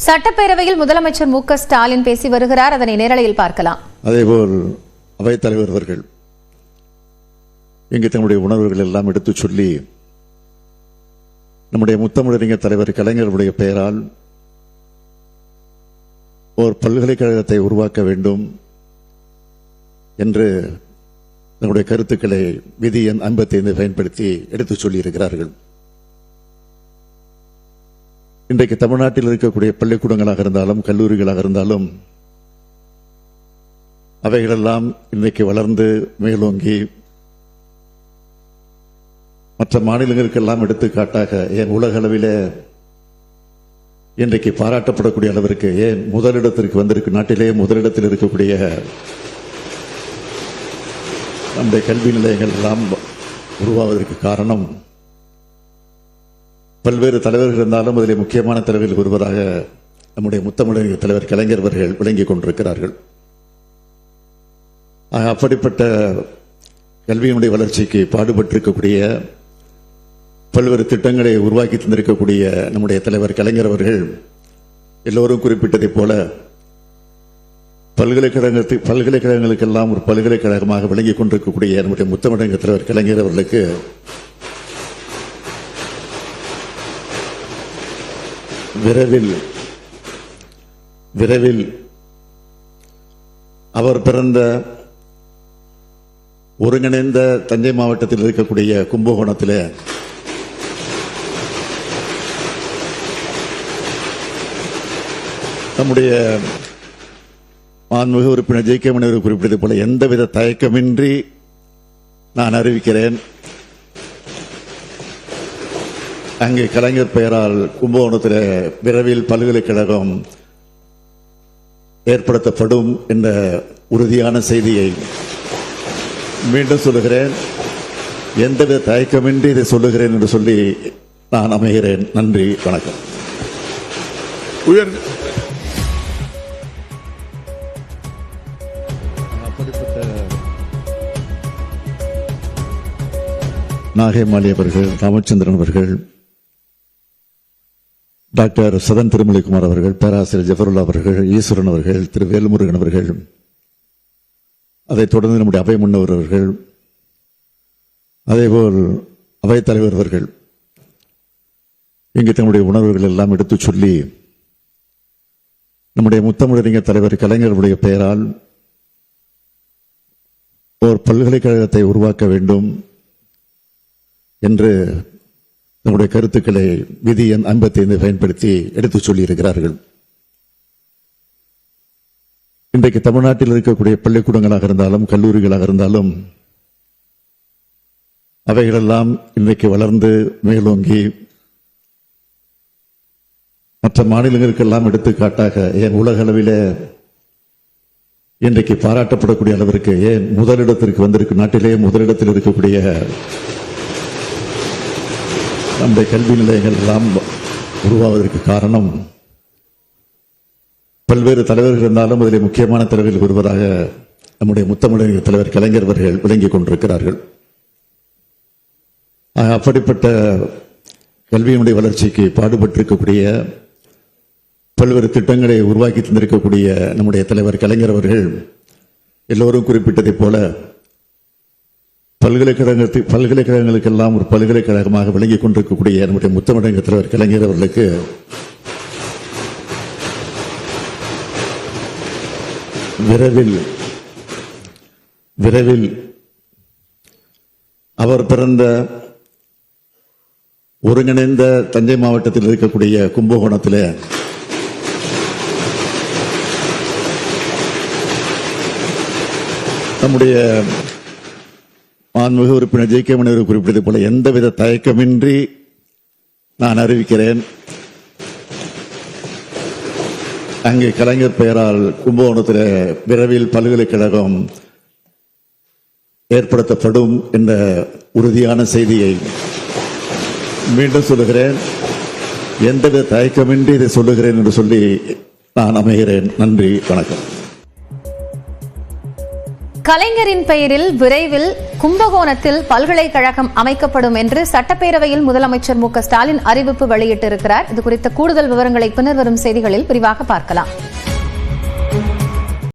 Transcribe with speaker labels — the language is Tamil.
Speaker 1: சட்டப்பேரவையில் முதலமைச்சர் மு க ஸ்டாலின் பேசி வருகிறார். அதனை நேரலையில் பார்க்கலாம்.
Speaker 2: அதேபோல் அவைத்தலைவர் அவர்கள் இங்கு தன்னுடைய உணர்வுகள் எல்லாம் எடுத்துச் சொல்லி நம்முடைய முத்தமிழறிஞர் தலைவர் கலைஞருடைய பெயரால் ஒரு பல்கலைக்கழகத்தை உருவாக்க வேண்டும் என்று தன்னுடைய கருத்துக்களை விதி எண் 55 பயன்படுத்தி எடுத்துச் சொல்லியிருக்கிறார்கள். இன்றைக்கு தமிழ்நாட்டில் இருக்கக்கூடிய பள்ளிக்கூடங்களாக இருந்தாலும் கல்லூரிகளாக இருந்தாலும் அவைகளெல்லாம் இன்றைக்கு வளர்ந்து மேலோங்கி மற்ற மாநிலங்களுக்கெல்லாம் எடுத்துக்காட்டாக ஏன் உலக அளவில் இன்றைக்கு பாராட்டப்படக்கூடிய அளவிற்கு ஏன் முதலிடத்திற்கு வந்திருக்கு, நாட்டிலே முதலிடத்தில் இருக்கக்கூடிய நம்முடைய கல்வி நிலையங்கள் எல்லாம் உருவாவதற்கு காரணம் பல்வேறு தலைவர்கள் இருந்தாலும் அதிலே முக்கியமான தலைவர்கள் ஒருவராக நம்முடைய முத்தமிழறிஞர் தலைவர் கலைஞர் அவர்கள் விளங்கிக் கொண்டிருக்கிறார்கள். அப்படிப்பட்ட கல்வியினுடைய வளர்ச்சிக்கு பாடுபட்டிருக்கக்கூடிய பல்வேறு திட்டங்களை உருவாக்கி தந்திருக்கக்கூடிய நம்முடைய தலைவர் கலைஞர் அவர்கள் எல்லோரும் குறிப்பிட்டதைப் போல பல்கலைக்கழகங்களுக்கெல்லாம் ஒரு பல்கலைக்கழகமாக விளங்கிக் கொண்டிருக்கக்கூடிய நம்முடைய முத்தமிழறிஞர் தலைவர் கலைஞர் அவர்களுக்கு விரைவில் அவர் பிறந்த ஒருங்கிணைந்த தஞ்சை மாவட்டத்தில் இருக்கக்கூடிய கும்பகோணத்தில் நம்முடைய மாண்புமிகு உறுப்பினர் ஜே கே மணி குறிப்பிட்டது போல எந்தவித தயக்கமின்றி நான் அறிவிக்கிறேன், அங்கே கலைஞர் பெயரால் கும்பகோணத்தில் விரைவில் பல்கலைக்கழகம் ஏற்படுத்தப்படும் என்ற உறுதியான செய்தியை மீண்டும் சொல்லுகிறேன். எந்தவித தயக்கமின்றி இதை சொல்லுகிறேன் என்று சொல்லி நான் அமைகிறேன். நன்றி, வணக்கம். நாகை மாலி அவர்கள், ராமச்சந்திரன் அவர்கள், டாக்டர் சதன் திருமலைக்குமார் அவர்கள், பேராசிரியர் ஜஃபருல்லா அவர்கள், ஈஸ்வரன் அவர்கள், திரு வேல்முருகன் அவர்கள், அதைத் தொடர்ந்து நம்முடைய அவை முன்னவர் அவர்கள், அதேபோல் அவைத்தலைவர் அவர்கள் இங்கு தன்னுடைய உணர்வுகள் எல்லாம் எடுத்துச் சொல்லி நம்முடைய முத்தமிழறிஞர் தலைவர் கலைஞருடைய பெயரால் ஒரு பல்கலைக்கழகத்தை உருவாக்க வேண்டும் என்று நம்முடைய கருத்துக்களை விதி எண் 55 பயன்படுத்தி எடுத்துச் சொல்லியிருக்கிறார்கள். இன்றைக்கு தமிழ்நாட்டில் இருக்கக்கூடிய பள்ளிக்கூடங்களாக இருந்தாலும் கல்லூரிகளாக இருந்தாலும் அவைகளெல்லாம் இன்றைக்கு வளர்ந்து மேலோங்கி மற்ற மாநிலங்களுக்கெல்லாம் எடுத்துக்காட்டாக ஏன் உலக அளவில் இன்றைக்கு பாராட்டப்படக்கூடிய அளவிற்கு ஏன் முதலிடத்திற்கு வந்திருக்கு, நாட்டிலே முதலிடத்தில் இருக்கக்கூடிய நம்முடைய கல்வி நிலையங்கள் எல்லாம் உருவாவதற்கு காரணம் பல்வேறு தலைவர்கள் இருந்தாலும் அதிலே முக்கியமான தலைவர்கள் ஒருவராக நம்முடைய முத்தமிழறிஞர் தலைவர் கலைஞர் அவர்கள் விளங்கிக் கொண்டிருக்கிறார்கள். அப்படிப்பட்ட கல்வியினுடைய வளர்ச்சிக்கு பாடுபட்டிருக்கக்கூடிய பல்வேறு திட்டங்களை உருவாக்கி தந்திருக்கக்கூடிய நம்முடைய தலைவர் கலைஞர் அவர்கள் எல்லோரும் குறிப்பிட்டதைப் போல பல்கலைக்கழகங்களுக்கெல்லாம் ஒரு பல்கலைக்கழகமாக விளங்கிக் கொண்டிருக்கக்கூடிய நம்முடைய முத்தமிழறிஞர் தலைவர் கலைஞர் அவர்களுக்கு விரைவில் அவர் பிறந்த ஒருங்கிணைந்த தஞ்சை மாவட்டத்தில் இருக்கக்கூடிய கும்பகோணத்தில் நம்முடைய மாண்புமிகு உறுப்பினர் ஜே கே மணி குறிப்பிட்டது போல எந்தவித தயக்கமின்றி நான் அறிவிக்கிறேன், அங்கே கலைஞர் பெயரால் கும்பகோணத்தில் விரைவில் பல்கலைக்கழகம் ஏற்படுத்தப்படும் என்ற உறுதியான செய்தியை மீண்டும் சொல்லுகிறேன். எந்தவித தயக்கமின்றி இதை சொல்லுகிறேன் என்று சொல்லி நான் அமைகிறேன். நன்றி, வணக்கம்.
Speaker 1: கலைஞரின் பெயரில் விரைவில் கும்பகோணத்தில் பல்கலைக்கழகம் அமைக்கப்படும் என்று சட்டப்பேரவையில் முதலமைச்சர் மு.க. ஸ்டாலின் அறிவிப்பு வெளியிட்டிருக்கிறார். இது குறித்த கூடுதல் விவரங்களை பின்னர் வரும் செய்திகளில் விரிவாக பார்க்கலாம்.